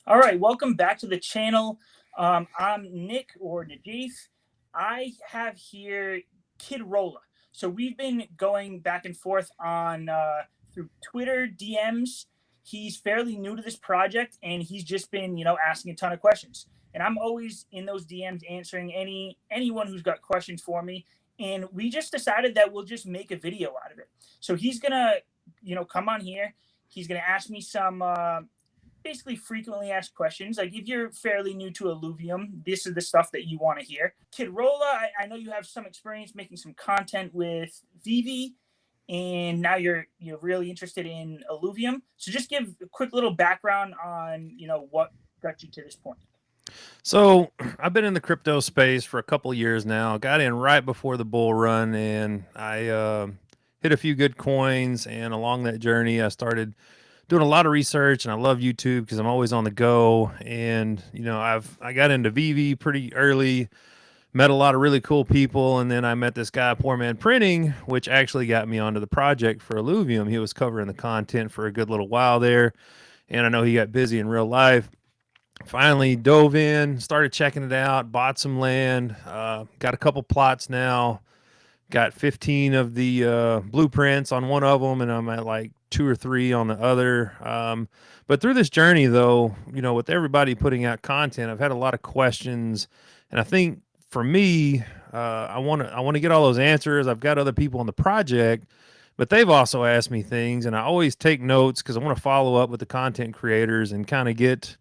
All right, welcome back to the channel. I'm Nick or Najif. I have here Kid Rolla. So we've been going back and forth on through Twitter DMs. He's fairly new to this project, and he's just been, asking a ton of questions. And I'm always in those DMs answering anyone who's got questions for me. And we just decided that we'll just make a video out of it. So he's gonna, come on here. He's gonna ask me some basically frequently asked questions. Like if you're fairly new to Illuvium, this is the stuff that you want to hear. Kid Rolla, I know you have some experience making some content with Vivi, and now you're really interested in Illuvium. So just give a quick little background on what got you to this point. So I've been in the crypto space for a couple of years now. Got in right before the bull run, and I hit a few good coins. And along that journey, I started doing a lot of research, and I love YouTube because I'm always on the go. And I got into VV pretty early, met a lot of really cool people, and then I met this guy, Poor Man Printing, which actually got me onto the project for Illuvium. He was covering the content for a good little while there, and I know he got busy in real life. Finally dove in, started checking it out, bought some land, got a couple plots now, got 15 of the blueprints on one of them, and I'm at like 2 or 3 on the other. But through this journey, though, with everybody putting out content, I've had a lot of questions, and I think for me, I want to get all those answers. I've got other people on the project, but they've also asked me things, and I always take notes because I want to follow up with the content creators and kind of get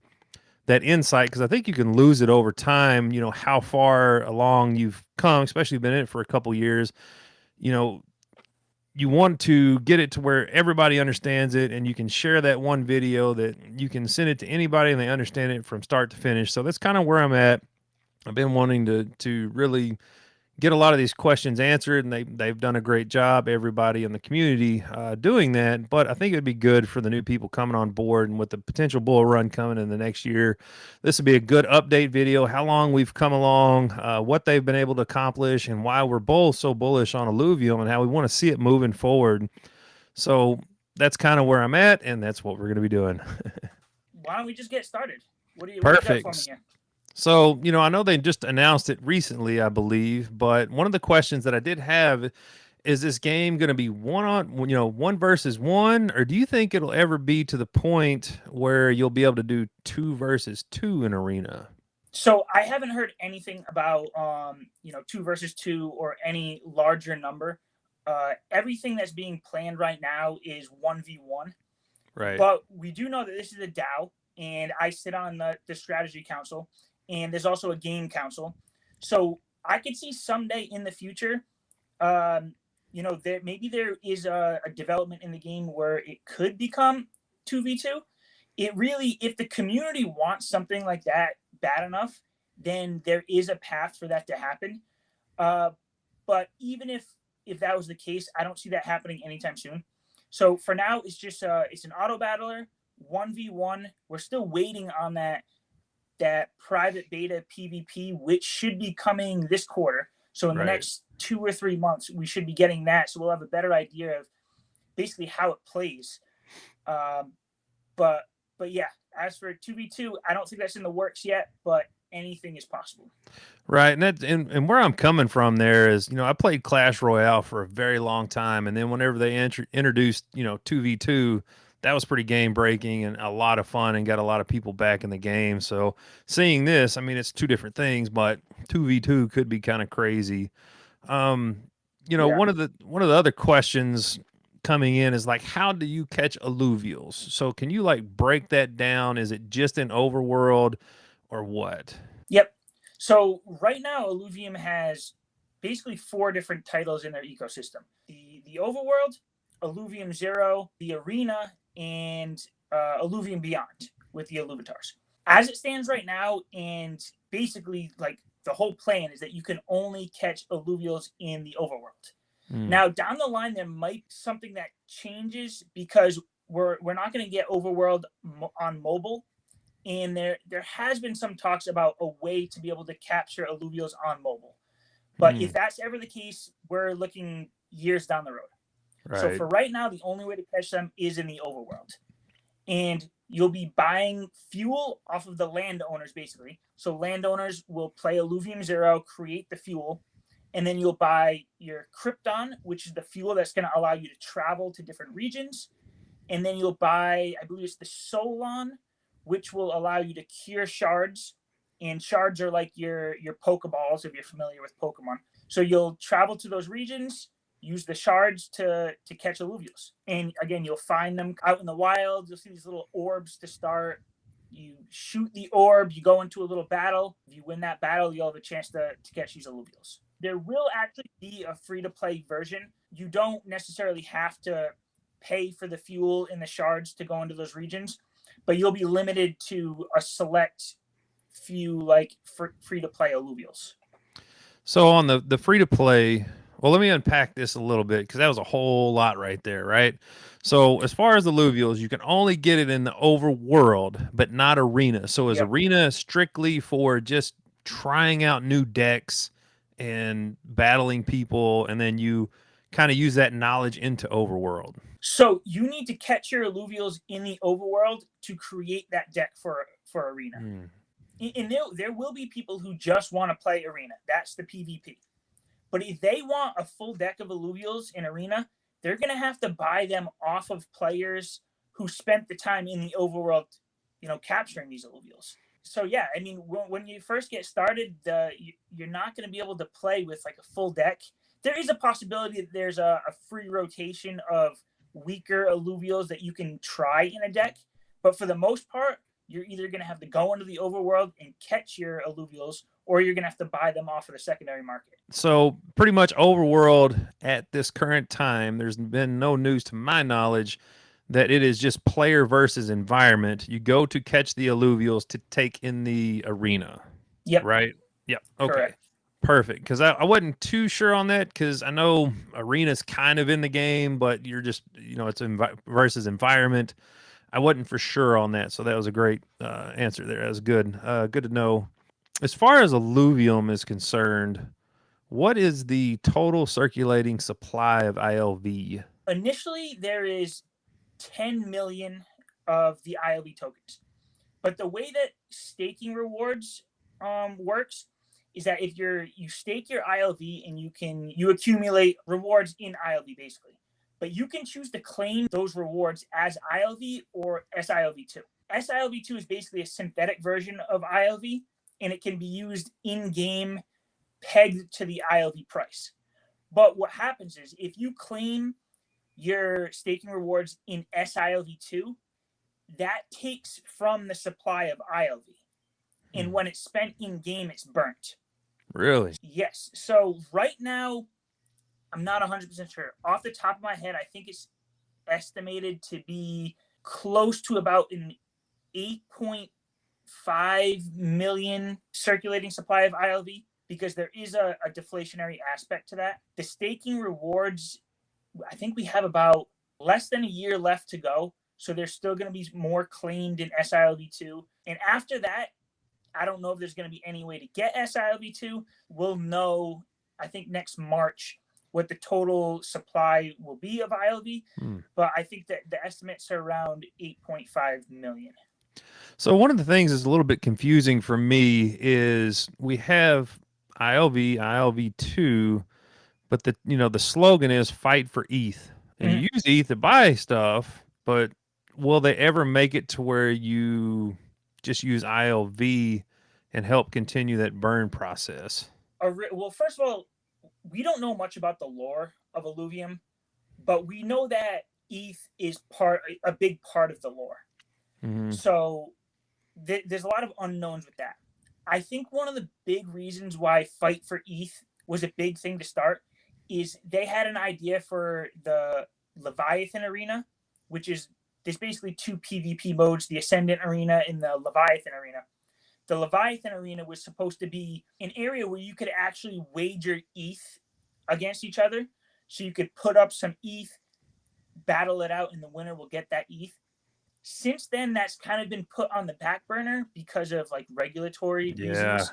that insight, because I think you can lose it over time. How far along you've come, especially been in it for a couple years. You want to get it to where everybody understands it, and you can share that one video that you can send it to anybody and they understand it from start to finish. So that's kind of where I'm at. I've been wanting to really get a lot of these questions answered, and they've done a great job, everybody in the community, doing that. But I think it'd be good for the new people coming on board, and with the potential bull run coming in the next year, this would be a good update video, how long we've come along, what they've been able to accomplish, and why we're both so bullish on Illuvium and how we want to see it moving forward. So that's kind of where I'm at, and that's what we're going to be doing. Why don't we just get started? What do you got for me Perfect. here? So, I know they just announced it recently, I believe, but one of the questions that I did have is this game going to be one versus one, or do you think it'll ever be to the point where you'll be able to do 2 versus 2 in arena? So I haven't heard anything about 2 versus 2 or any larger number. Everything that's being planned right now is 1v1. Right. But we do know that this is a DAO, and I sit on the strategy council, and there's also a game council. So I could see someday in the future, that maybe there is a development in the game where it could become 2v2. It really, if the community wants something like that bad enough, then there is a path for that to happen. But even if that was the case, I don't see that happening anytime soon. So for now, it's just it's an auto battler 1v1. We're still waiting on that private beta PvP, which should be coming this quarter. So in the next 2 or 3 months, we should be getting that. So we'll have a better idea of basically how it plays. But yeah, as for 2v2, I don't think that's in the works yet, but anything is possible. Right, and where I'm coming from there is, I played Clash Royale for a very long time, and then whenever they introduced 2v2, that was pretty game breaking and a lot of fun, and got a lot of people back in the game. So seeing this, I mean, it's 2 different things, but 2v2 could be kind of crazy. One of the other questions coming in is like, how do you catch Illuvials? So can you like break that down? Is it just in Overworld or what? Yep. So right now, Illuvium has basically 4 different titles in their ecosystem: the Overworld, Illuvium Zero, the Arena, and Illuvium Beyond with the Illuvitars. As it stands right now, and basically like the whole plan is that you can only catch Illuvials in the Overworld. Now down the line, there might be something that changes, because we're not going to get Overworld on mobile. And there has been some talks about a way to be able to capture Illuvials on mobile. But if that's ever the case, we're looking years down the road. Right. So for right now, the only way to catch them is in the Overworld. And you'll be buying fuel off of the landowners, basically. So landowners will play Illuvium Zero, create the fuel, and then you'll buy your Krypton, which is the fuel that's going to allow you to travel to different regions. And then you'll buy, I believe it's the Solon, which will allow you to cure shards. And shards are like your Pokeballs, if you're familiar with Pokemon. So you'll travel to those regions, use the shards to catch Illuvials. And again, you'll find them out in the wild. You'll see these little orbs to start. You shoot the orb, you go into a little battle. If you win that battle, you'll have a chance to catch these Illuvials. There will actually be a free-to-play version. You don't necessarily have to pay for the fuel and the shards to go into those regions, but you'll be limited to a select few like free-to-play Illuvials. So on the free-to-play, well, let me unpack this a little bit because that was a whole lot right there, right? So as far as the Illuvials, you can only get it in the overworld, but not arena. So is arena strictly for just trying out new decks and battling people, and then you kind of use that knowledge into overworld? So you need to catch your Illuvials in the overworld to create that deck for arena. And there will be people who just want to play arena. That's the PvP. But if they want a full deck of Illuvials in arena, they're going to have to buy them off of players who spent the time in the overworld, capturing these Illuvials. So yeah, I mean, when you first get started, you're not going to be able to play with like a full deck. There is a possibility that there's a free rotation of weaker Illuvials that you can try in a deck. But for the most part, you're either going to have to go into the overworld and catch your Illuvials, or you're going to have to buy them off of the secondary market. So pretty much overworld at this current time, there's been no news to my knowledge that it is just player versus environment. You go to catch the Illuvials to take in the arena. Yep. Right? Yep. Okay. Correct. Perfect. Because I wasn't too sure on that, because I know arena's kind of in the game, but you're just, it's versus environment. I wasn't for sure on that, so that was a great answer there. That was good. Good to know. As far as Illuvium is concerned, what is the total circulating supply of ILV? Initially, there is 10 million of the ILV tokens. But the way that staking rewards works is that if you stake your ILV and you accumulate rewards in ILV, basically. But you can choose to claim those rewards as ILV or SILV2. SILV2 is basically a synthetic version of ILV, and it can be used in-game pegged to the ILV price. But what happens is if you claim your staking rewards in SILV2, that takes from the supply of ILV. And when it's spent in-game, it's burnt. Really? Yes. So right now, I'm not 100% sure. Off the top of my head, I think it's estimated to be close to about an 8.5 million circulating supply of ILV, because there is a deflationary aspect to that. The staking rewards, I think we have about less than a year left to go. So there's still going to be more claimed in SILV2. And after that, I don't know if there's going to be any way to get SILV2. We'll know, I think, next March what the total supply will be of ILV. But I think that the estimates are around 8.5 million. So one of the things that's a little bit confusing for me is we have ILV, ILV2, but the slogan is fight for ETH. And you use ETH to buy stuff, but will they ever make it to where you just use ILV and help continue that burn process? Well, first of all, we don't know much about the lore of Illuvium, but we know that ETH is a big part of the lore. So there's a lot of unknowns with that. I think one of the big reasons why Fight for ETH was a big thing to start is they had an idea for the Leviathan Arena, which is, there's basically two PvP modes, the Ascendant Arena and the Leviathan Arena. The Leviathan Arena was supposed to be an area where you could actually wager ETH against each other. So you could put up some ETH, battle it out, and the winner will get that ETH. Since then, that's kind of been put on the back burner because of like regulatory reasons.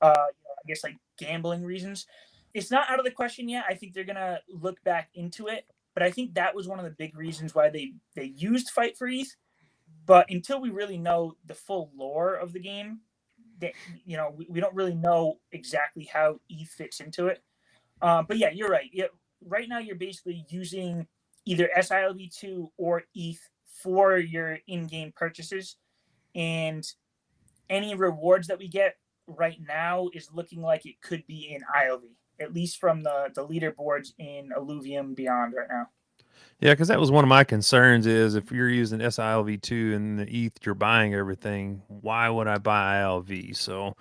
I guess like gambling reasons. It's not out of the question yet. I think they're going to look back into it. But I think that was one of the big reasons why they used Fight for ETH. But until we really know the full lore of the game, that we don't really know exactly how ETH fits into it. But yeah, you're right. Right now you're basically using either SILV2 or ETH for your in-game purchases, and any rewards that we get right now is looking like it could be in ILV, at least from the leaderboards in Illuvium Beyond right now. Yeah, because that was one of my concerns is if you're using SILV2 and the ETH, you're buying everything, why would I buy ILV? So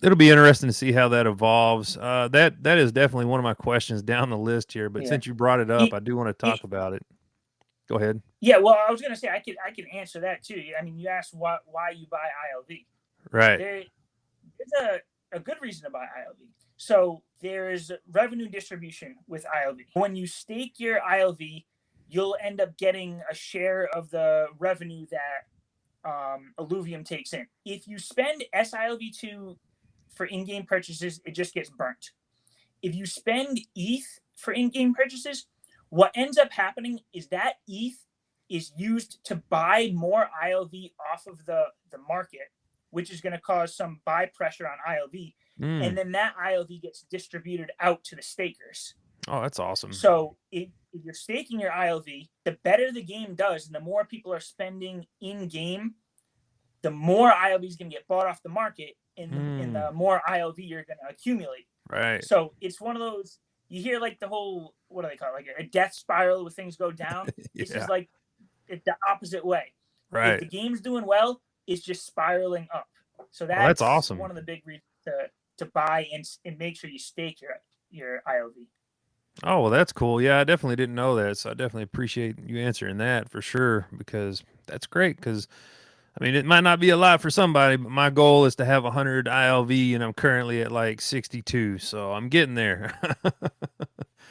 it'll be interesting to see how that evolves. That is definitely one of my questions down the list here. But Yeah. since you brought it up, I do want to talk about it. Go ahead. Yeah, well, I was gonna say I can answer that too. I mean, you asked why you buy ILV. Right. There's a good reason to buy ILV. So there's revenue distribution with ILV. When you stake your ILV, you'll end up getting a share of the revenue that Illuvium takes in. If you spend SILV2 for in-game purchases, it just gets burnt. If you spend ETH for in-game purchases, what ends up happening is that ETH is used to buy more ILV off of the market, which is going to cause some buy pressure on ILV. And then that ILV gets distributed out to the stakers. Oh, that's awesome. So if you're staking your ILV, the better the game does and the more people are spending in-game, the more ILV is going to get bought off the market, and the more ILV you're going to accumulate. Right. So it's one of those, you hear like the whole, what do they call it? Like a death spiral where things go down. Yeah. This is like the opposite way. Right. If the game's doing well, it's just spiraling up. So that's awesome. One of the big reasons to buy and make sure you stake your ILV. Oh, well, that's cool. Yeah, I definitely didn't know that. So I definitely appreciate you answering that for sure, because that's great. Because, I mean, it might not be a lot for somebody, but my goal is to have 100 ILV, and I'm currently at like 62. So I'm getting there.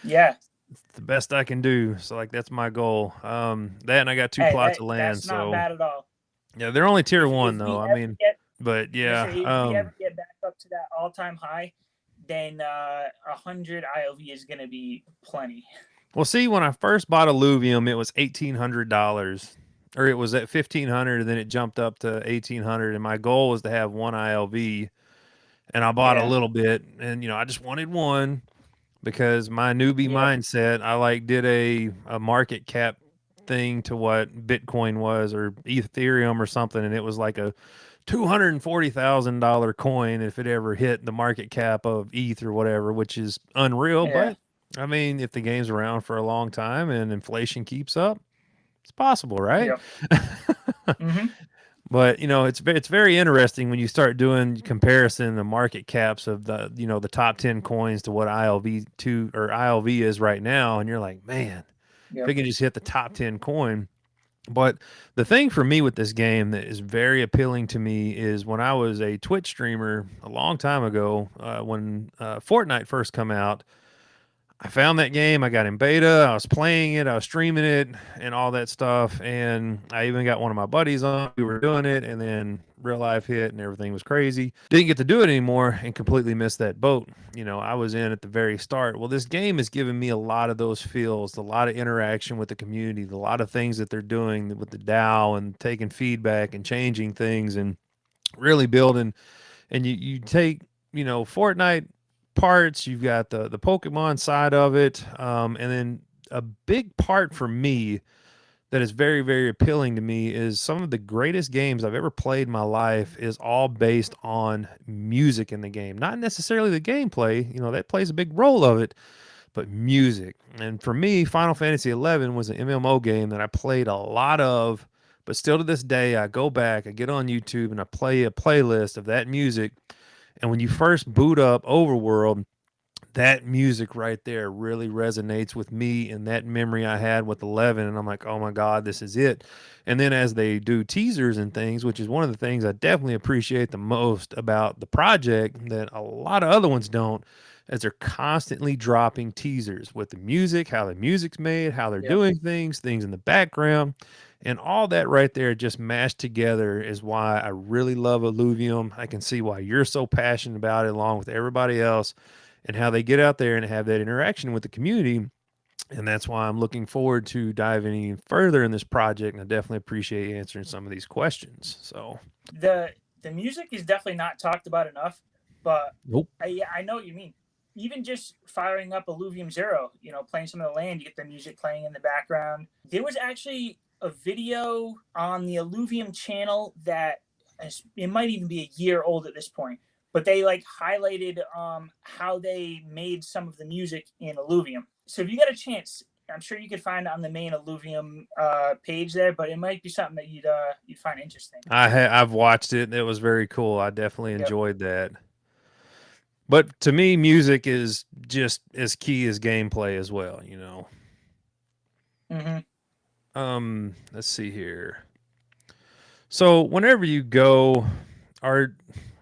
Yeah. It's the best I can do. So, like, that's my goal. That, and I got two plots of land. That's not bad at all. Yeah, they're only tier 1, though. I mean, but yeah. If we ever get back up to that all-time high, then 100 ILV is going to be plenty. Well, see, when I first bought Illuvium, it was $1,800, or it was at $1,500, and then it jumped up to $1,800, and my goal was to have one ILV, and I bought a little bit, and I just wanted one because my newbie mindset, I did a market cap thing to what Bitcoin was or Ethereum or something, and it was like a $240,000 coin if it ever hit the market cap of ETH or whatever, which is unreal. But I mean, if the game's around for a long time and inflation keeps up, it's possible, right? Mm-hmm. But it's very interesting when you start doing comparison the market caps of the top 10 coins to what ILV2 or ILV is right now, and you're like, man, if it can just hit the top 10 coin. But the thing for me with this game that is very appealing to me is when I was a Twitch streamer a long time ago, when Fortnite first come out, I found that game. I got in beta. I was playing it. I was streaming it and all that stuff. And I even got one of my buddies on. We were doing it, and then real life hit and everything was crazy. Didn't get to do it anymore and completely missed that boat. I was in at the very start. Well, this game has given me a lot of those feels, a lot of interaction with the community, a lot of things that they're doing with the DAO and taking feedback and changing things and really building. And you take, Fortnite parts, you've got the Pokemon side of it, and then a big part for me that is very, very appealing to me is some of the greatest games I've ever played in my life is all based on music in the game, not necessarily the gameplay, that plays a big role of it, but music. And for me, Final Fantasy 11 was an MMO game that I played a lot of, but still to this day I go back, I get on YouTube and I play a playlist of that music. And when you first boot up Overworld, that music right there really resonates with me and that memory I had with 11. And I'm like, oh my God, this is it. And then as they do teasers and things, which is one of the things I definitely appreciate the most about the project that a lot of other ones don't, as they're constantly dropping teasers with the music, how the music's made, how they're doing things in the background. And all that right there just mashed together is why I really love Illuvium. I can see why you're so passionate about it along with everybody else, and how they get out there and have that interaction with the community. And that's why I'm looking forward to diving even further in this project. And I definitely appreciate answering some of these questions. So The music is definitely not talked about enough, but nope. I know what you mean. Even just firing up Illuvium Zero, playing some of the land, you get the music playing in the background. There was actually a video on the Illuvium channel that it might even be a year old at this point, but they like highlighted how they made some of the music in Illuvium. So if you get a chance, I'm sure you could find it on the main Illuvium page there, but it might be something that you'd find interesting. I've watched it. It was very cool. I definitely Yep. enjoyed that. But to me, music is just as key as gameplay as well. Let's see here. So whenever you go,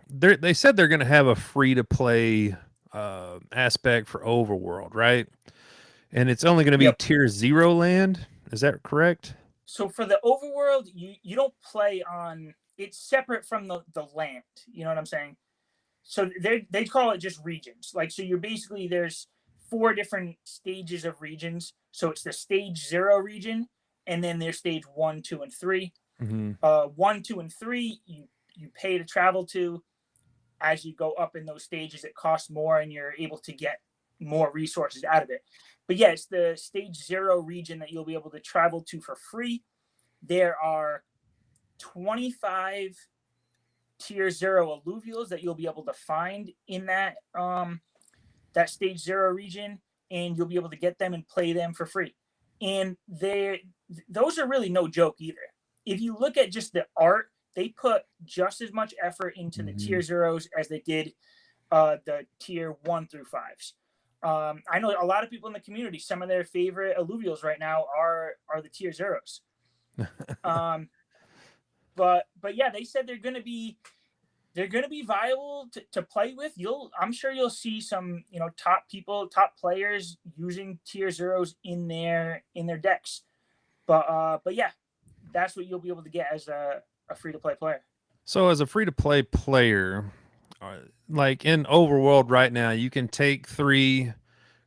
they said they're going to have a free to play aspect for Overworld, right? And it's only going to be Yep. tier 0 land. Is that correct? So for the Overworld, you don't play on. It's separate from the land. You know what I'm saying? So they call it just regions. Like, so you're basically, there's 4 different stages of regions. So it's the stage 0 region, and then there's stage 1, 2, and 3. 1, 2, and 3 you pay to travel to. As you go up in those stages, it costs more, and you're able to get more resources out of it. But yeah, it's the stage 0 region that you'll be able to travel to for free. There are 25 tier 0 Illuvials that you'll be able to find in that that stage 0 region, and you'll be able to get them and play them for free. And those are really no joke either. If you look at just the art, they put just as much effort into the tier 0s as they did the tier 1 through 5s. I know a lot of people in the community, some of their favorite Illuvials right now are the tier 0s. But yeah, they said they're going to be viable to play with. I'm sure you'll see some top players using tier 0s in their decks. But yeah, that's what you'll be able to get as a free to play player. So as a free to play player, like in Overworld right now, you can take 3,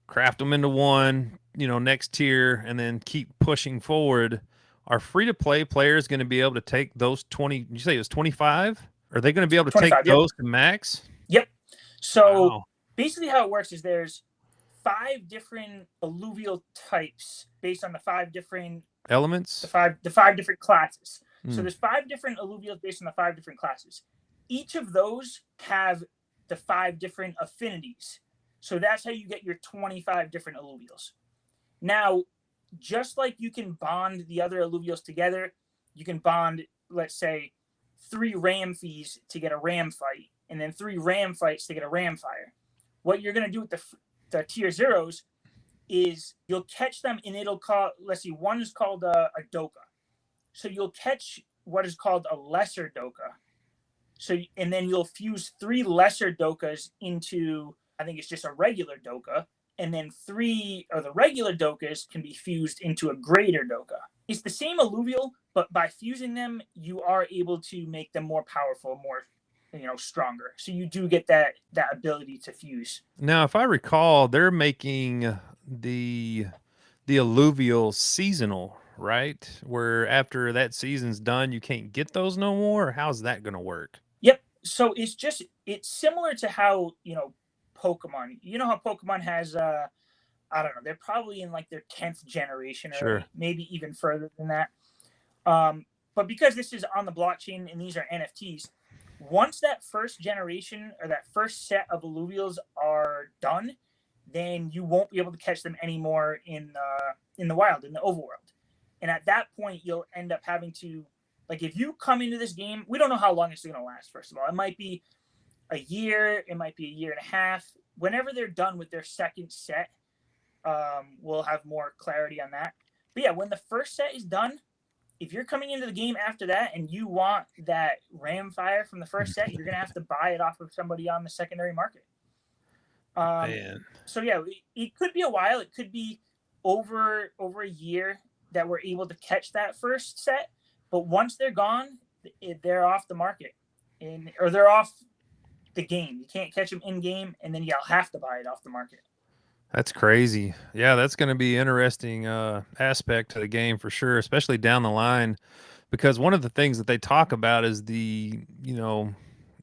craft them into 1, next tier, and then keep pushing forward. Are free to play players going to be able to take those 20? You say it was 25? Are they going to be able to take those to max? Yep. So basically, how it works is there's 5 different alluvial types based on the 5 different elements, the 5 different classes. So there's 5 different alluvials based on the 5 different classes. Each of those have the 5 different affinities. So that's how you get your 25 different alluvials. Now, just like you can bond the other alluvials together, you can bond, let's say, 3 ram fees to get a ram fight, and then 3 ram fights to get a ram fire. What you're going to do with the tier 0s is you'll catch them, and it'll call, let's see, one is called a doka. So you'll catch what is called a lesser doka. So, and then you'll fuse 3 lesser dokas into, I think it's just a regular doka, and then 3 of the regular dokas can be fused into a greater doka. It's the same alluvial, but by fusing them, you are able to make them more powerful, more stronger. So you do get that ability to fuse. Now, if I recall, they're making the Illuvials Seasonal, right? Where after that season's done, you can't get those no more. Or how's that going to work? Yep. So it's similar to how Pokemon. You know how Pokemon has I don't know. They're probably in like their 10th generation, or maybe even further than that. But because this is on the blockchain and these are NFTs, once that first generation or that first set of Illuvials are done, then you won't be able to catch them anymore in the wild, in the overworld. And at that point, you'll end up having to, like, if you come into this game, we don't know how long it's going to last. First of all, it might be a year, it might be a year and a half. Whenever they're done with their second set, we'll have more clarity on that. But yeah, when the first set is done, if you're coming into the game after that and you want that ram fire from the first set, you're going to have to buy it off of somebody on the secondary market. So yeah, it could be a while. It could be over a year that we're able to catch that first set. But once they're gone, they're off the market, or they're off the game. You can't catch them in game, and then you'll have to buy it off the market. That's crazy. Yeah, that's going to be interesting aspect to the game for sure, especially down the line, because one of the things that they talk about is the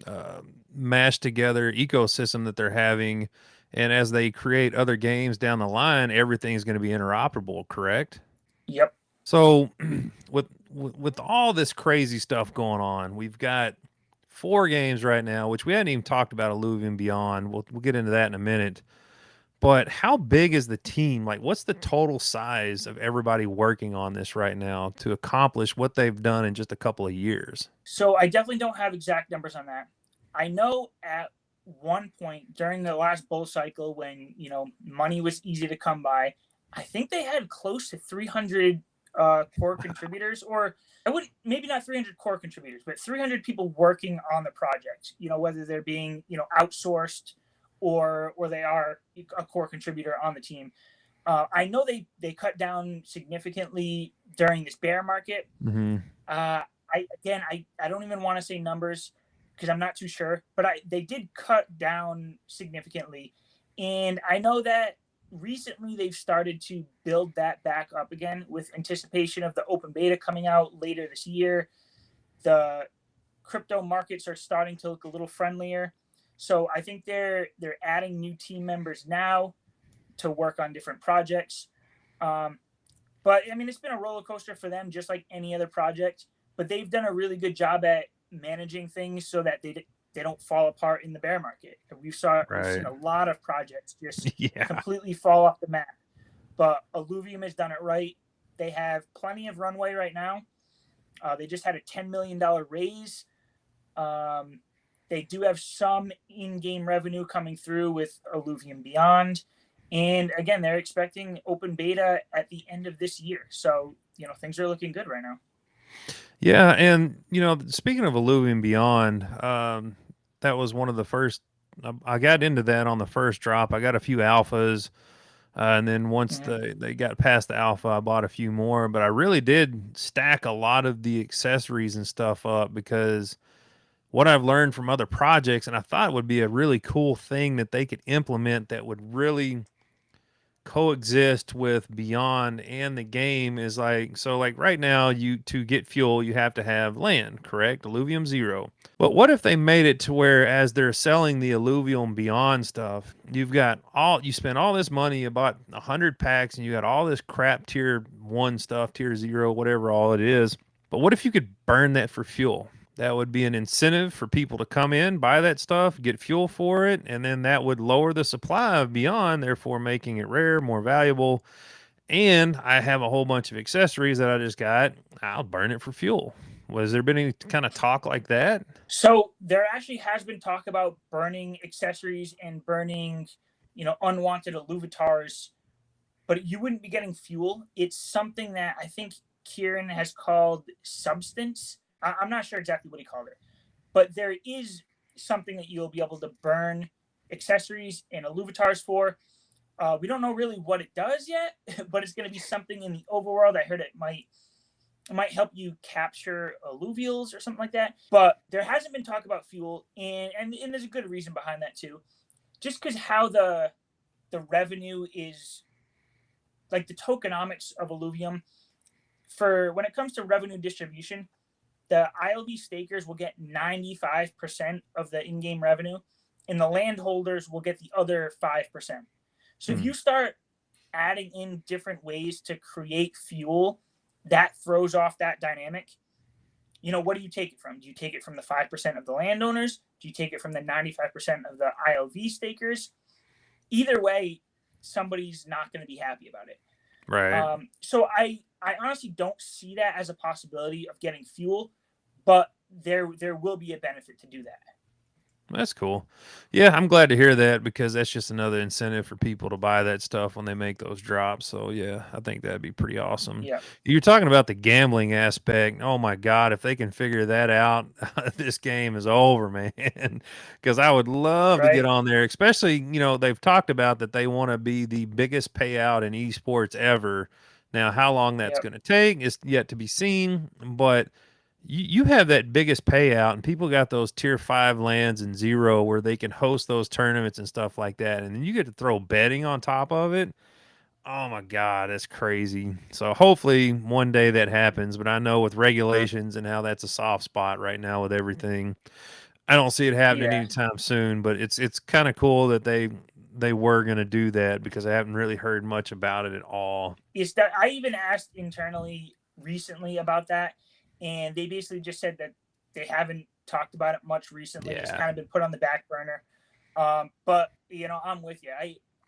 uh, mashed together ecosystem that they're having, and as they create other games down the line, everything's going to be interoperable. Correct? Yep. So, with all this crazy stuff going on, we've got 4 games right now, which we hadn't even talked about Illuvium Beyond. We'll get into that in a minute. But how big is the team? Like, what's the total size of everybody working on this right now to accomplish what they've done in just a couple of years? So I definitely don't have exact numbers on that. I know at one point during the last bull cycle when, money was easy to come by, I think they had close to 300 core contributors, or I would maybe not 300 core contributors, but 300 people working on the project, whether they're being, outsourced or they are a core contributor on the team. I know they cut down significantly during this bear market. Mm-hmm. I don't even want to say numbers because I'm not too sure, but they did cut down significantly, and I know that recently they've started to build that back up again with anticipation of the open beta coming out later this year. The crypto markets are starting to look a little friendlier, so I think they're adding new team members now to work on different projects. But I mean, it's been a roller coaster for them, just like any other project. But they've done a really good job at managing things so that they don't fall apart in the bear market. We've Right. seen a lot of projects just Yeah. completely fall off the map. But Illuvium has done it right. They have plenty of runway right now. They just had a $10 million raise. They do have some in-game revenue coming through with Illuvium Beyond. And again, they're expecting open beta at the end of this year. So, things are looking good right now. Yeah, and speaking of Illuvium Beyond, that was one of the first. I got into that on the first drop. I got a few alphas, and then once Mm-hmm. they got past the alpha, I bought a few more. But I really did stack a lot of the accessories and stuff up because what I've learned from other projects, and I thought would be a really cool thing that they could implement that would really coexist with Beyond and the game is like right now you to get fuel you have to have land, correct? Illuvium Zero. But what if they made it to where as they're selling the Illuvium Beyond stuff, you spend all this money, you bought 100 packs and you got all this crap tier 1 stuff, tier 0, whatever all it is. But what if you could burn that for fuel? That would be an incentive for people to come in, buy that stuff, get fuel for it, and then that would lower the supply of Beyond, therefore making it rare, more valuable. And I have a whole bunch of accessories that I just got. I'll burn it for fuel. Was there been any kind of talk like that? So there actually has been talk about burning accessories and burning, unwanted Illuvitars, but you wouldn't be getting fuel. It's something that I think Kieran has called substance. I'm not sure exactly what he called it, but there is something that you'll be able to burn accessories and Illuvitars for. We don't know really what it does yet, but it's going to be something in the overworld. I heard it might help you capture Illuvials or something like that. But there hasn't been talk about fuel, and there's a good reason behind that too. Just because how the revenue is, like the tokenomics of Illuvium, for when it comes to revenue distribution, the ILV stakers will get 95% of the in-game revenue, and the landholders will get the other 5%. So if you start adding in different ways to create fuel, that throws off that dynamic. What do you take it from? Do you take it from the 5% of the landowners? Do you take it from the 95% of the ILV stakers? Either way, somebody's not going to be happy about it. Right. So I honestly don't see that as a possibility of getting fuel, but there will be a benefit to do that. That's cool. Yeah, I'm glad to hear that because that's just another incentive for people to buy that stuff when they make those drops. So yeah, I think that'd be pretty awesome. Yeah. You're talking about the gambling aspect. Oh my God, if they can figure that out, this game is over, man. Because I would love to get Right. on there, especially, they've talked about that they want to be the biggest payout in esports ever. Now, how long that's Yep. going to take is yet to be seen, but You have that biggest payout, and people got those tier 5 lands in Zero where they can host those tournaments and stuff like that, and then you get to throw betting on top of it. Oh my God, that's crazy. So hopefully one day that happens, but I know with regulations and how that's a soft spot right now with everything, I don't see it happening Yeah, anytime soon. But it's kind of cool that they were going to do that because I haven't really heard much about it at all. is that I even asked internally recently about that, and they basically just said that they haven't talked about it much recently. It's Yeah. kind of been put on the back burner. But I'm with you.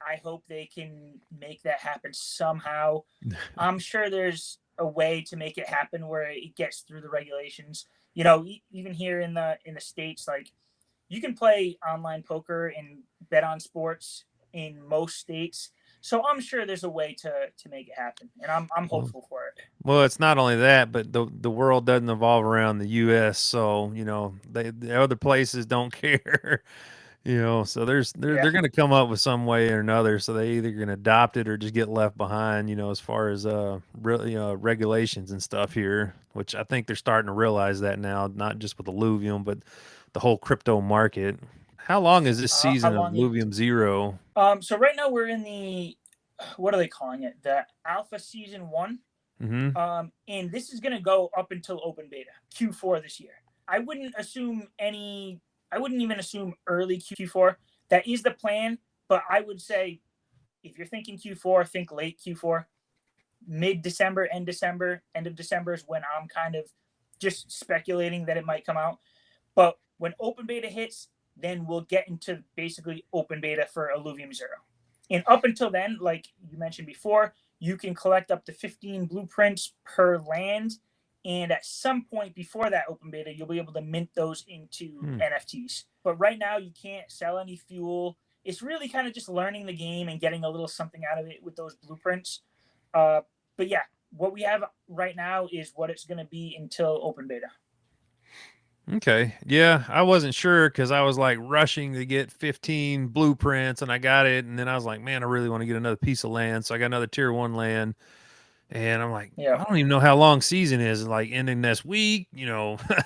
I hope they can make that happen somehow. I'm sure there's a way to make it happen where it gets through the regulations. Even here in the states, like you can play online poker and bet on sports in most states. So I'm sure there's a way to make it happen, and I'm Well, hopeful for it. well, it's not only that, but the world doesn't evolve around the U.S., so the other places don't care. So Yeah, they're going to come up with some way or another. So they either going to adopt it or just get left behind. As far as really regulations and stuff here, which I think they're starting to realize that now, not just with Illuvium, but the whole crypto market. How long is this how season of long is Illuvium Zero? so right now we're in the what are they calling it? The alpha season 1. Mm-hmm. And this is going to go up until open beta Q4 this year. I wouldn't I wouldn't even assume early Q4. That is the plan, but I would say if you're thinking Q4, think late Q4, mid December, end of December is when I'm kind of just speculating that it might come out. But when open beta hits, then we'll get into basically open beta for Illuvium Zero. And up until then, like you mentioned before, you can collect up to 15 blueprints per land. And at some point before that open beta, you'll be able to mint those into Hmm. NFTs. But right now, you can't sell any fuel. It's really kind of just learning the game and getting a little something out of it with those blueprints. Uh, but yeah, what we have right now is what it's going to be until open beta. Okay. Yeah, I wasn't sure because I was like rushing to get 15 blueprints and I got it. And then I was like, man, I really want to get another piece of land. So I got another tier 1 land. And I'm like, Yeah. I don't even know how long season is. Like ending this week,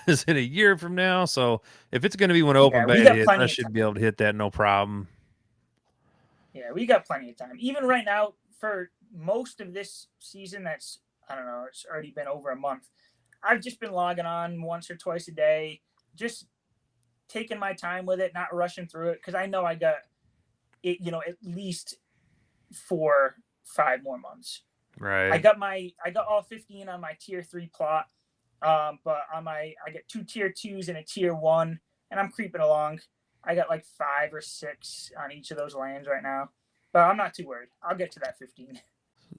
is it a year from now? So if it's going to be when open Yeah, we beta got hits, I plenty of time. should be able to hit that no problem. Yeah, we got plenty of time. Even right now, for most of this season, that's I don't know, it's already been over a month. I've just been logging on once or twice a day, just taking my time with it, not rushing through it, because I know I got it, at least 4, 5 more months. Right. I got all 15 on my tier 3 plot. But I get 2 tier 2s and a tier 1, and I'm creeping along. I got like 5 or 6 on each of those lands right now, but I'm not too worried. I'll get to that 15.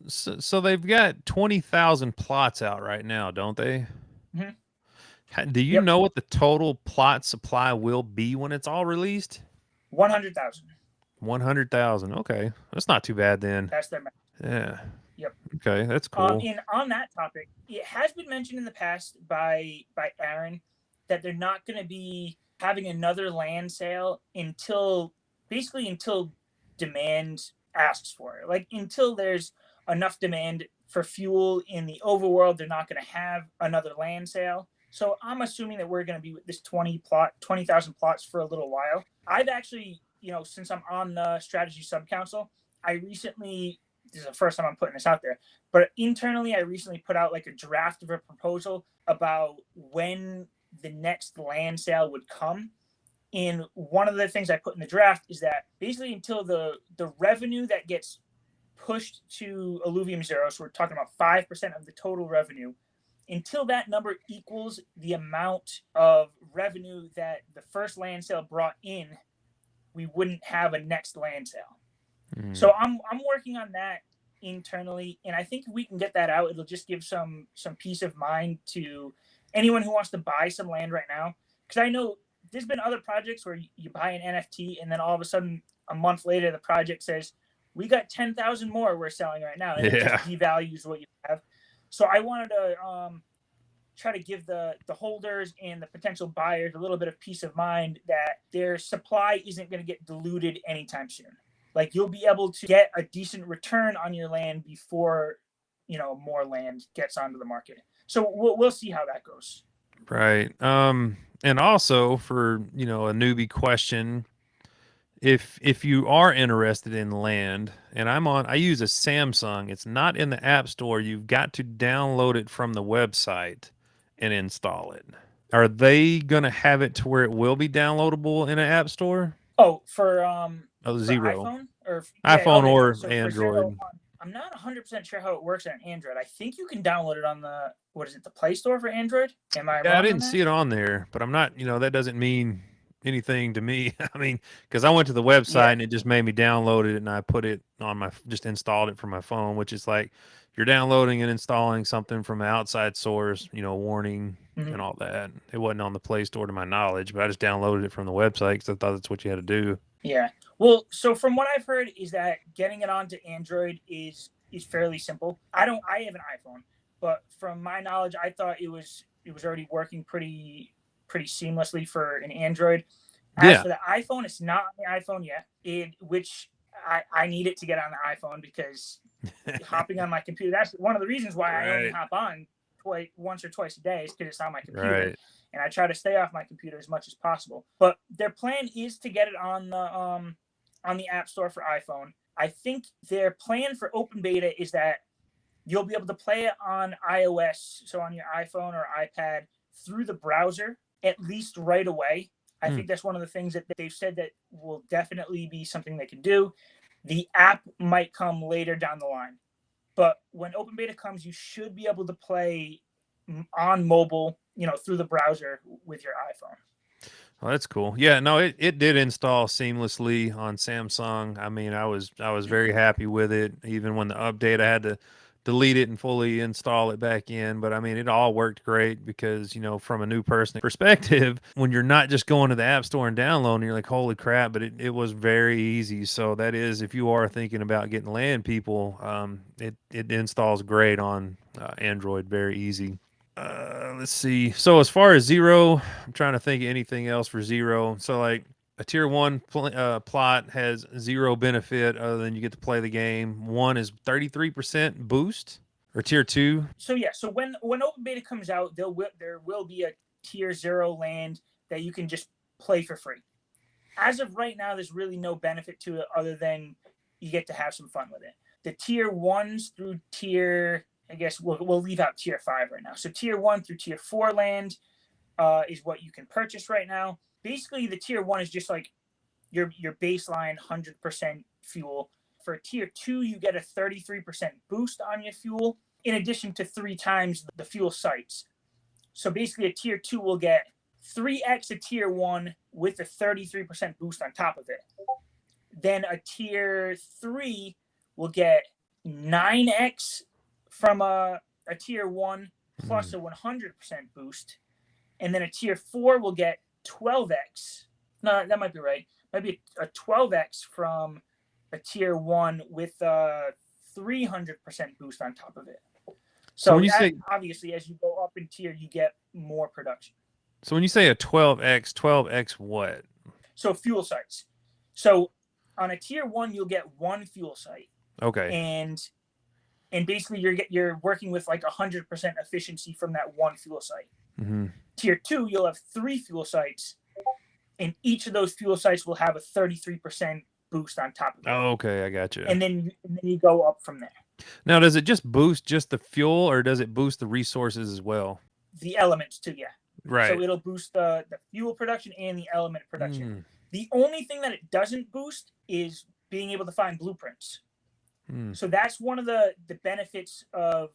So they've got 20,000 plots out right now, don't they? Mm-hmm. Do you Yep, know what the total plot supply will be when it's all released? 100,000. 100,000. Okay. That's not too bad then. That's their max. Yeah. Yep. Okay. That's cool. And on that topic, it has been mentioned in the past by Aaron that they're not going to be having another land sale until basically until demand asks for it. Like until there's enough demand for fuel in the overworld, they're not going to have another land sale. So I'm assuming that we're going to be with this 20,000 plots for a little while. I've actually, since I'm on the strategy sub council, I recently, this is the first time I'm putting this out there, but internally I recently put out like a draft of a proposal about when the next land sale would come. And one of the things I put in the draft is that basically until the revenue that gets pushed to Illuvium Zero, so we're talking about 5% of the total revenue, until that number equals the amount of revenue that the first land sale brought in, we wouldn't have a next land sale. Mm. So I'm working on that internally, and I think if we can get that out, it'll just give some peace of mind to anyone who wants to buy some land right now. Because I know there's been other projects where you buy an NFT and then all of a sudden a month later the project says we got 10,000 more we're selling right now, and it just Yeah. devalues what you have. So I wanted to try to give the holders and the potential buyers a little bit of peace of mind that their supply isn't going to get diluted anytime soon. Like you'll be able to get a decent return on your land before more land gets onto the market. So we'll see how that goes. Right. And also for, you know, a newbie question, if you are interested in land, and I use a Samsung, it's not in the App Store. You've got to download it from the website and install it. Are they gonna have it to where it will be downloadable in an app store? Oh, Oh, for Zero. iPhone or yeah, iPhone okay, yeah. or So for Zero, Android. I'm not 100% sure how it works on Android. I think you can download it on the what is it, the Play Store for Android? Am I Yeah, I wrong on didn't that? see it on there, but I'm not, you know, that doesn't mean anything to me. I mean, because I went to the website Yeah. and it just made me download it and I put it on just installed it from my phone, which is like you're downloading and installing something from an outside source, you know, warning and Mhm. all that. It wasn't on the Play Store to my knowledge, but I just downloaded it from the website because I thought that's what you had to do. Yeah. Well, so from what I've heard is that getting it onto Android is fairly simple. I have an iPhone, but from my knowledge, I thought it was already working pretty seamlessly for an Android. As Yeah. for the iPhone, it's not on the iPhone yet. Which I need it to get on the iPhone because hopping on my computer, that's one of the reasons why I only Right. hop on once or twice a day is because it's on my computer, Right. and I try to stay off my computer as much as possible. But their plan is to get it on the App Store for iPhone. I think their plan for open beta is that you'll be able to play it on iOS, so on your iPhone or iPad through the browser at least right away. I Hmm. think that's one of the things that they've said that will definitely be something they can do. The app might come later down the line. But when open beta comes, you should be able to play on mobile, through the browser with your iPhone. Oh, that's cool. Yeah, no, it did install seamlessly on Samsung. I mean, I was very happy with it. Even when the update, I had to delete it and fully install it back in. But I mean, it all worked great because, you know, from a new person perspective, when you're not just going to the App Store and downloading, you're like, holy crap! But it was very easy. So that is, if you are thinking about getting land, people, it installs great on Android, very easy. Let's see. So as far as Zero, I'm trying to think of anything else for Zero. So like a tier one plot has zero benefit other than you get to play the game. One is 33% boost, or tier two. So yeah, so when open beta comes out, there will be a tier zero land that you can just play for free. As of right now, there's really no benefit to it other than you get to have some fun with it. The tier ones through tier, I guess we'll leave out tier five right now. So tier one through tier four land is what you can purchase right now. Basically, the tier one is just like your baseline 100% fuel. For tier two, you get a 33% boost on your fuel, in addition to 3 times the fuel sites. So basically, a tier two will get 3x a tier one with a 33% boost on top of it. Then a tier three will get 9x from a tier one plus Mm. a 100% boost. And then a tier four will get 12x. No, that might be right. Might be a 12x from a tier one with a 300% boost on top of it. So So when you say obviously, as you go up in tier, you get more production. so when you say a 12x what? So fuel sites. So on a tier one, you'll get one fuel site, Okay. and basically you're working with like 100% efficiency from that one fuel site. Mm-hmm. Tier two, you'll have 3 fuel sites, and each of those fuel sites will have a 33% boost on top of it. Oh, okay, I got you. And then you go up from there. Now, does it just boost just the fuel, or does it boost the resources as well? The elements too, yeah. So Right. it'll boost the fuel production and the element production. Mm. The only thing that it doesn't boost is being able to find blueprints. Mm. So that's one of the benefits of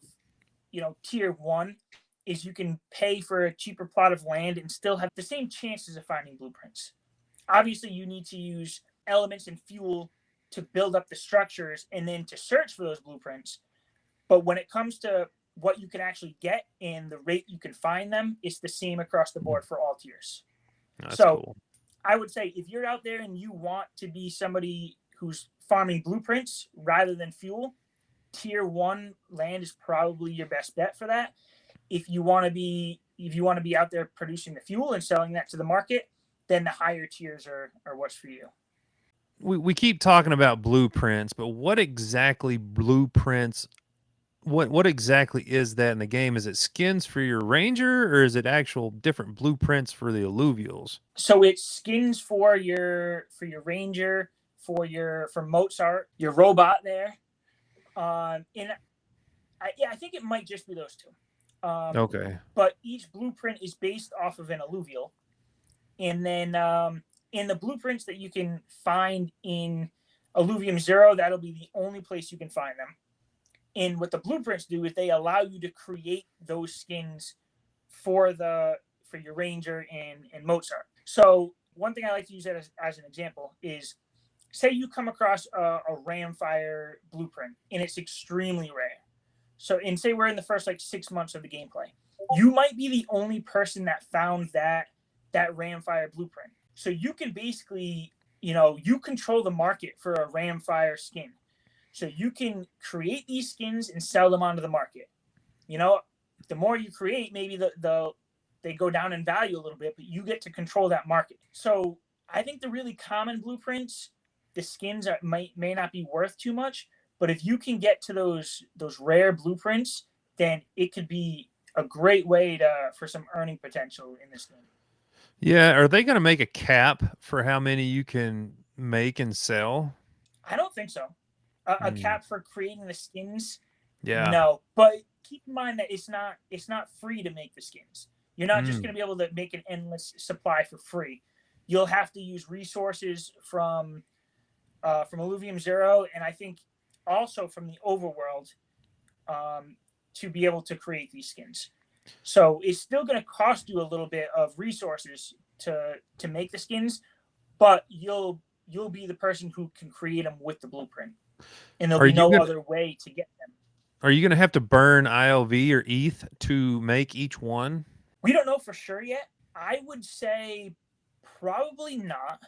tier one is you can pay for a cheaper plot of land and still have the same chances of finding blueprints. Obviously, you need to use elements and fuel to build up the structures and then to search for those blueprints. But when it comes to what you can actually get and the rate you can find them, it's the same across the board for all tiers. That's So cool. I would say if you're out there and you want to be somebody who's farming blueprints rather than fuel, tier one land is probably your best bet for that. If you want to be out there producing the fuel and selling that to the market, then the higher tiers are what's for you. We keep talking about blueprints, but what exactly blueprints what exactly is that in the game? Is it skins for your ranger, or is it actual different blueprints for the Illuvials? So it's skins for your ranger, for Mozart, your robot there. And I think it might just be those two. Okay. But each blueprint is based off of an Illuvial, and then in the blueprints that you can find in Illuvium Zero, that'll be the only place you can find them. And what the blueprints do is they allow you to create those skins for your ranger and Mozart. So one thing I like to use as an example is, say you come across a Ramfire blueprint and it's extremely rare. So, and say we're in the first like 6 months of the gameplay, you might be the only person that found that Ramfire blueprint. So you can basically, you control the market for a Ramfire skin. So you can create these skins and sell them onto the market. The more you create, maybe they go down in value a little bit, but you get to control that market. So I think the really common blueprints, the skins may not be worth too much, but if you can get to those rare blueprints, then it could be a great way for some earning potential in this game. Yeah, are they going to make a cap for how many you can make and sell? I don't think so. A cap for creating the skins? Yeah. No, but keep in mind that it's not free to make the skins. You're not just going to be able to make an endless supply for free. You'll have to use resources from Illuvium Zero, and I think also from the Overworld, to be able to create these skins. So it's still going to cost you a little bit of resources to make the skins, but you'll be the person who can create them with the blueprint, and there'll be no other way to get them. Are you going to have to burn ILV or ETH to make each one? We don't know for sure yet. I would say probably not.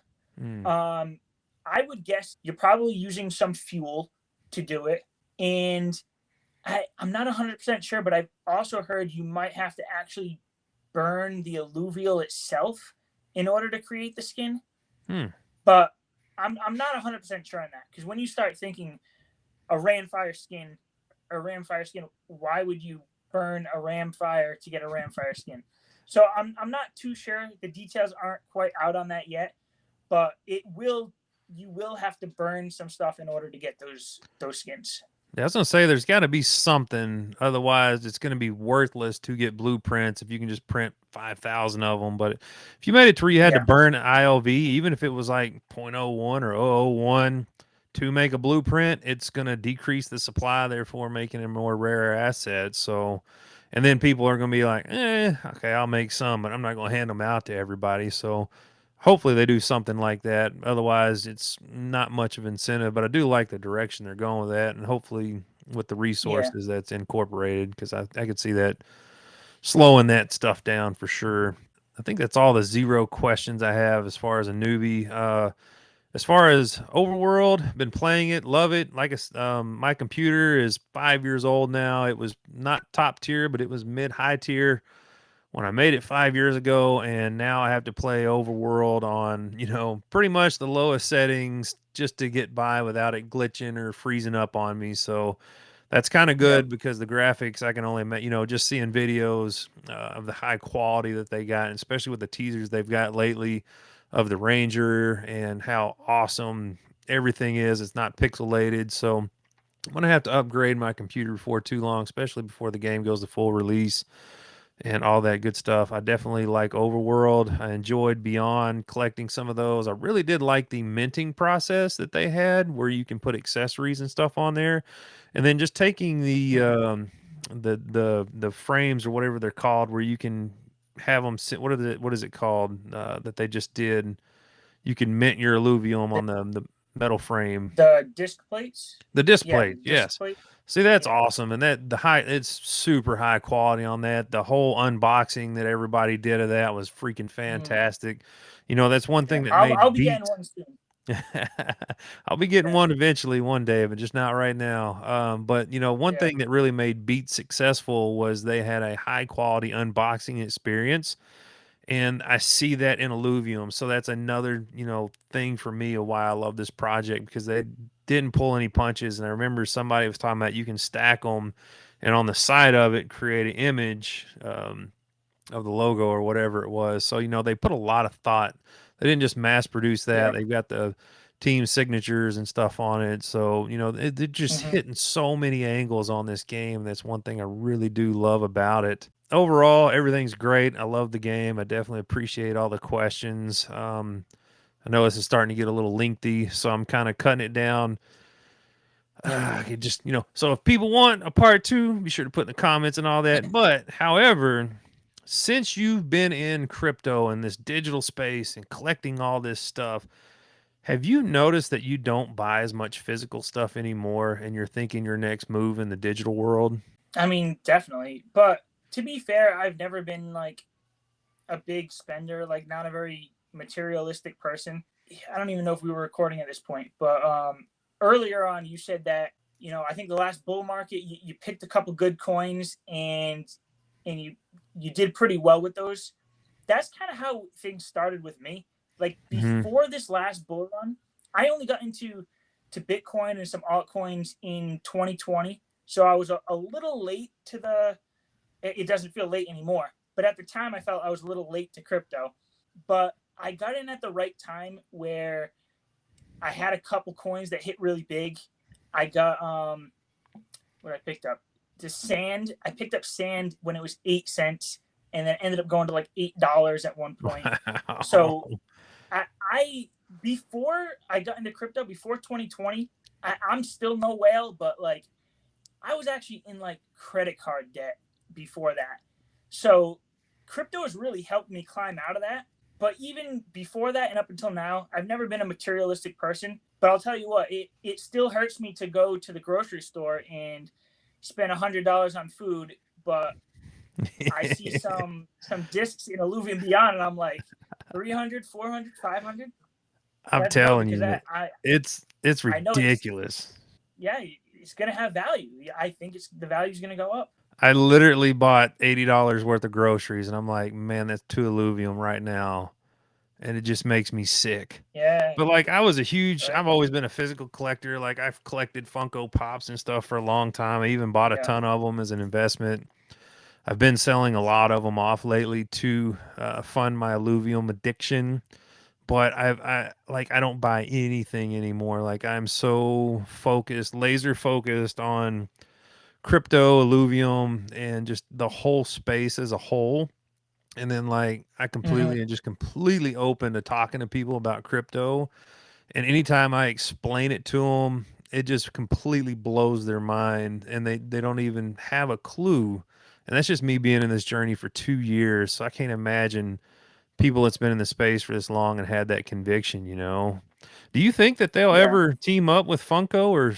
I would guess you're probably using some fuel to do it. And I'm not 100% sure, but I've also heard you might have to actually burn the Illuvial itself in order to create the skin. But I'm not 100% sure on that, because when you start thinking a Ramfire skin, why would you burn a Ramfire to get a Ramfire skin? So I'm not too sure. The details aren't quite out on that yet, but you will have to burn some stuff in order to get those skins. Yeah, I was gonna say there's got to be something, otherwise it's gonna be worthless to get blueprints if you can just print 5,000 of them. But if you made it to where you had to burn ILV, even if it was like 0.01 or 0.001 to make a blueprint, it's gonna decrease the supply, therefore making a more rare asset. So, and then people are gonna be like, okay, I'll make some, but I'm not gonna hand them out to everybody. So hopefully they do something like that. Otherwise, it's not much of incentive. But I do like the direction they're going with that, and hopefully with the resources that's incorporated, because I could see that slowing that stuff down for sure. I think that's all the zero questions I have as far as a newbie. As far as Overworld, been playing it, love it. My computer is 5 years old now. It was not top tier, but it was mid high tier when I made it 5 years ago, and now I have to play Overworld on, pretty much the lowest settings just to get by without it glitching or freezing up on me. So that's kind of good because the graphics I can only just seeing videos of the high quality that they got, and especially with the teasers they've got lately of the Ranger and how awesome everything is. It's not pixelated. So I'm going to have to upgrade my computer before too long, especially before the game goes to full release and all that good stuff. I definitely like Overworld. I enjoyed Beyond collecting some of those. I really did like the minting process that they had, where you can put accessories and stuff on there, and then just taking the frames or whatever they're called, where you can have them sit. What is it called that they just did? You can mint your Illuvium on the metal frame. The disc plates. The disc plate, yes. Plate. See, that's awesome, and it's super high quality on that. The whole unboxing that everybody did of that was freaking fantastic. That's one thing that I'll be getting one soon. I'll be getting one eventually one day, but just not right now. But one thing that really made Beat successful was they had a high quality unboxing experience. And I see that in Illuvium. So that's another, thing for me of why I love this project, because they didn't pull any punches. And I remember somebody was talking about you can stack them and on the side of it create an image of the logo or whatever it was. So, they put a lot of thought. They didn't just mass produce that. Yeah. They've got the team signatures and stuff on it. So, they're just Hmm. hitting so many angles on this game. That's one thing I really do love about it. Overall, everything's great. I love the game. I definitely appreciate all the questions. I know this is starting to get a little lengthy, so I'm kind of cutting it down. So if people want a part two, be sure to put in the comments and all that. But however, since you've been in crypto and this digital space and collecting all this stuff, have you noticed that you don't buy as much physical stuff anymore and you're thinking your next move in the digital world? I mean, definitely. But to be fair, I've never been like a big spender, like not a very materialistic person. I don't even know if we were recording at this point, but earlier on you said that, I think the last bull market you picked a couple good coins and you did pretty well with those. That's kind of how things started with me. Like Mm-hmm. before this last bull run, I only got into Bitcoin and some altcoins in 2020. So I was a little late to the. It doesn't feel late anymore, but at the time I felt I was a little late to crypto. But I got in at the right time where I had a couple coins that hit really big. I got what I picked up the sand. I picked up sand when it was 8 cents, and then ended up going to like $8 at one point. Wow. So I before I got into crypto before 2020, I'm still no whale, but like I was actually in like credit card debt before that. So crypto has really helped me climb out of that. But even before that and up until now, I've never been a materialistic person. But I'll tell you what, it still hurts me to go to the grocery store and spend $100 on food. But I see some discs in Illuvium Beyond, and I'm like, 300, 400, 500. I'm Let's go, telling because you, man, I it's I know it's, ridiculous. yeah, it's gonna have value. I think the value's gonna go up. I literally bought $80 worth of groceries, and I'm like, man, that's two Illuvium right now, and it just makes me sick. Yeah, But like, I've right. always been a physical collector. Like, I've collected Funko Pops and stuff for a long time. I even bought a Yeah. ton of them as an investment. I've been selling a lot of them off lately to fund my Illuvium addiction. But I don't buy anything anymore. Like, I'm so focused, laser focused on crypto, Illuvium, and just the whole space as a whole. And then like I Hmm. completely open to talking to people about crypto. And anytime I explain it to them, it just completely blows their mind, and they don't even have a clue. And that's just me being in this journey for 2 years. So I can't imagine people that's been in the space for this long and had that conviction. Do you think that they'll Yeah. ever team up with Funko, or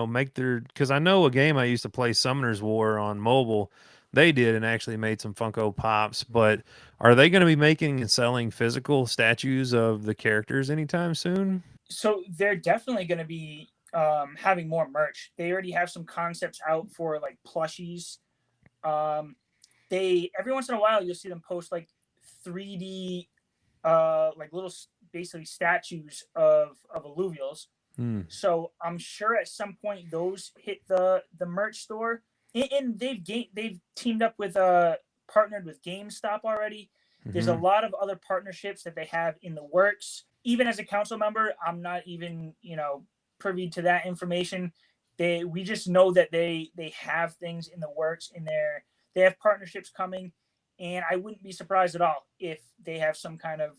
make their? Because I know a game I used to play, Summoner's War, on mobile. They did and actually made some Funko Pops, but are they going to be making and selling physical statues of the characters anytime soon? So they're definitely going to be having more merch. They already have some concepts out for like plushies. Um, they every once in a while you'll see them post like 3D like little basically statues of Illuvials. Hmm. So I'm sure at some point those hit the merch store, and they've teamed up with partnered with GameStop already. There's a Hmm. lot of other partnerships that they have in the works. Even as a council member, I'm not even privy to that information. We just know that they have things in the works in there. They have partnerships coming, and I wouldn't be surprised at all if they have some kind of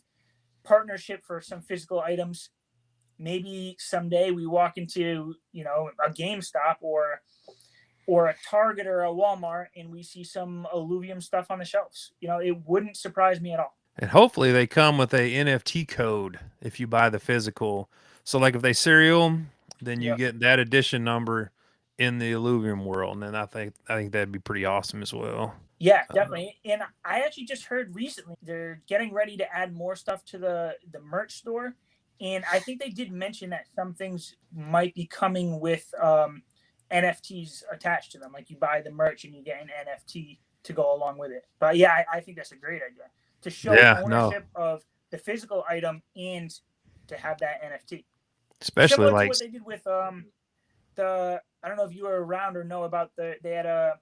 partnership for some physical items. Maybe someday we walk into a GameStop or a Target or a Walmart and we see some Illuvium stuff on the shelves. It wouldn't surprise me at all. And hopefully they come with a NFT code if you buy the physical. So like if they serial 'em, then you Yep. get that edition number in the Illuvium world, and then I think that'd be pretty awesome as well. Yeah, Uh, definitely. And I actually just heard recently they're getting ready to add more stuff to the merch store, and I think they did mention that some things might be coming with NFTs attached to them. Like you buy the merch and you get an NFT to go along with it. But yeah, I think that's a great idea. to show ownership of the physical item and to have that NFT. Especially similar like to what they did with the, I don't know if you were around or know about they had a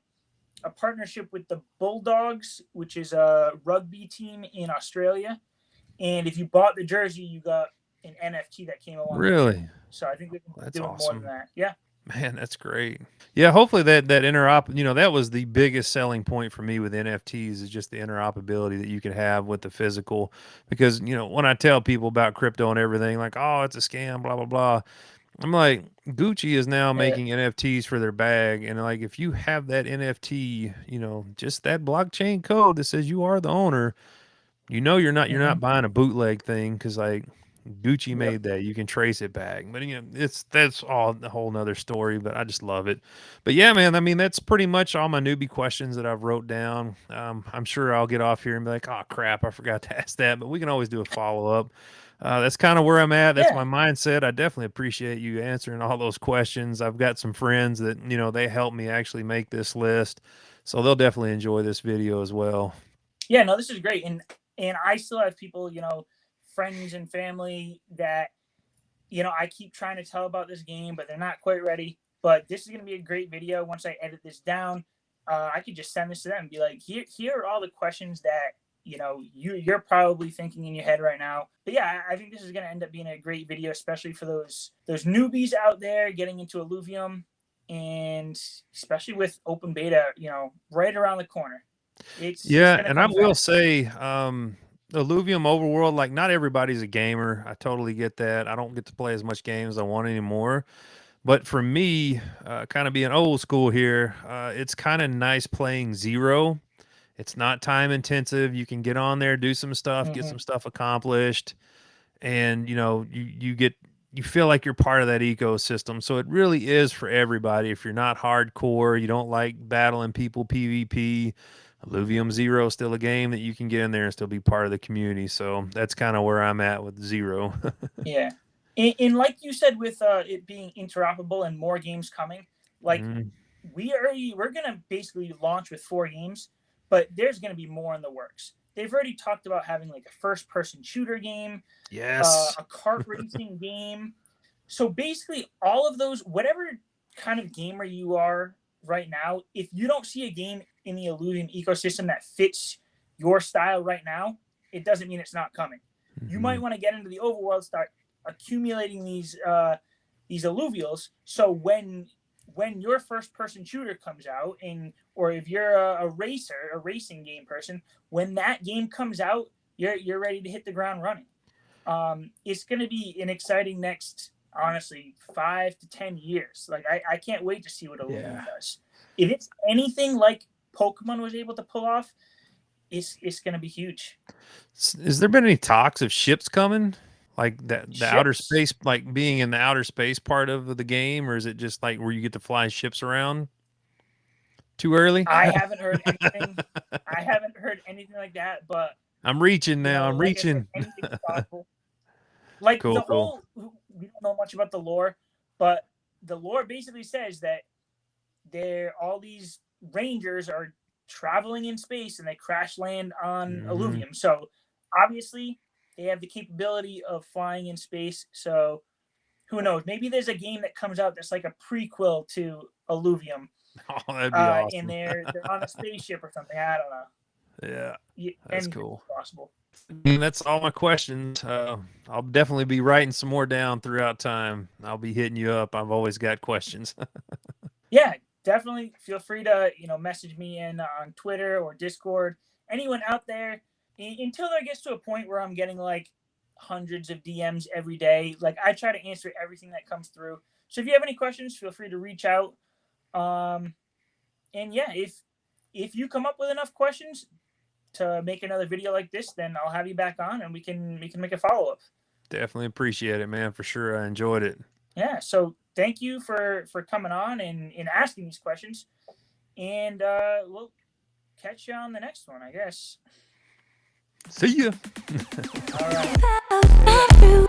partnership with the Bulldogs, which is a rugby team in Australia. And if you bought the jersey, you got an NFT that came along. Really? So I think they're That's doing awesome. more than that. Yeah. Man, that's great. Yeah, hopefully that interop, you know, that was the biggest selling point for me with NFTs is just the interoperability that you could have with the physical. Because, you know, when I tell people about crypto and everything, like, oh, it's a scam, blah, blah, blah. I'm like, Gucci is now making NFTs for their bag. And like, if you have that NFT, you know, just that blockchain code that says you are the owner, you know, you're not buying a bootleg thing. Cause like Gucci made that, you can trace it back, but you know, that's all a whole nother story, but I just love it. But yeah, man, I mean, that's pretty much all my newbie questions that I've wrote down. I'm sure I'll get off here and be like, oh crap, I forgot to ask that, but we can always do a follow up. That's kind of where I'm at. That's my mindset. I definitely appreciate you answering all those questions. I've got some friends that, you know, they helped me actually make this list, so they'll definitely enjoy this video as well. Yeah, no, this is great. And I still have people, you know, friends and family that, you know, I keep trying to tell about this game, but they're not quite ready. But this is going to be a great video. Once I edit this down, I could just send this to them and be like, here are all the questions that, you know, you're probably thinking in your head right now. But yeah, I think this is going to end up being a great video, especially for those newbies out there getting into Illuvium, and especially with open beta, you know, right around the corner. And I will say, Illuvium Overworld, like not everybody's a gamer. I totally get that. I don't get to play as much games as I want anymore. But for me, kind of being old school here, it's kind of nice playing Zero. It's not time intensive. You can get on there, do some stuff, get some stuff accomplished, and you know, you feel like you're part of that ecosystem. So it really is for everybody. If you're not hardcore, you don't like battling people PvP, Illuvium Zero is still a game that you can get in there and still be part of the community. So that's kind of where I'm at with Zero. Yeah. And like you said, with it being interoperable and more games coming, like we're gonna basically launch with 4 games, but there's gonna be more in the works. They've already talked about having like a first-person shooter game, a kart racing game. So basically, all of those, whatever kind of gamer you are right now, if you don't see a game in the Illuvium ecosystem that fits your style right now, it doesn't mean it's not coming. You might want to get into the overworld, start accumulating these Illuvials, so when your first person shooter comes out, or if you're a racing game person, when that game comes out, you're ready to hit the ground running. It's going to be an exciting next, honestly, 5 to 10 years. Like I can't wait to see what Illuvium does. If it's anything like Pokemon was able to pull off, it's going to be huge. Has there been any talks of ships coming? Like the outer space, like being in the outer space part of the game, or is it just like where you get to fly ships around? Too early? I haven't heard anything. I haven't heard anything like that, but I'm reaching now. You know, I'm reaching. I said, anything's possible. Like cool, whole, we don't know much about the lore, but the lore basically says that all these rangers are traveling in space and they crash land on Illuvium. So obviously they have the capability of flying in space. So who knows? Maybe there's a game that comes out that's like a prequel to Illuvium. Oh, that'd be awesome. And they're on a spaceship or something. I don't know. Yeah, that's cool. Possible. And that's all my questions. I'll definitely be writing some more down throughout time. I'll be hitting you up. I've always got questions. Yeah, definitely feel free to, you know, message me in on Twitter or Discord. Anyone out there, until there gets to a point where I'm getting like hundreds of DMs every day. Like I try to answer everything that comes through. So if you have any questions, feel free to reach out. And yeah, if you come up with enough questions to make another video like this, then I'll have you back on and we can make a follow-up. Definitely appreciate it, man, for sure. I enjoyed it. Yeah, so thank you for coming on and asking these questions. And we'll catch you on the next one, I guess. See ya. All right.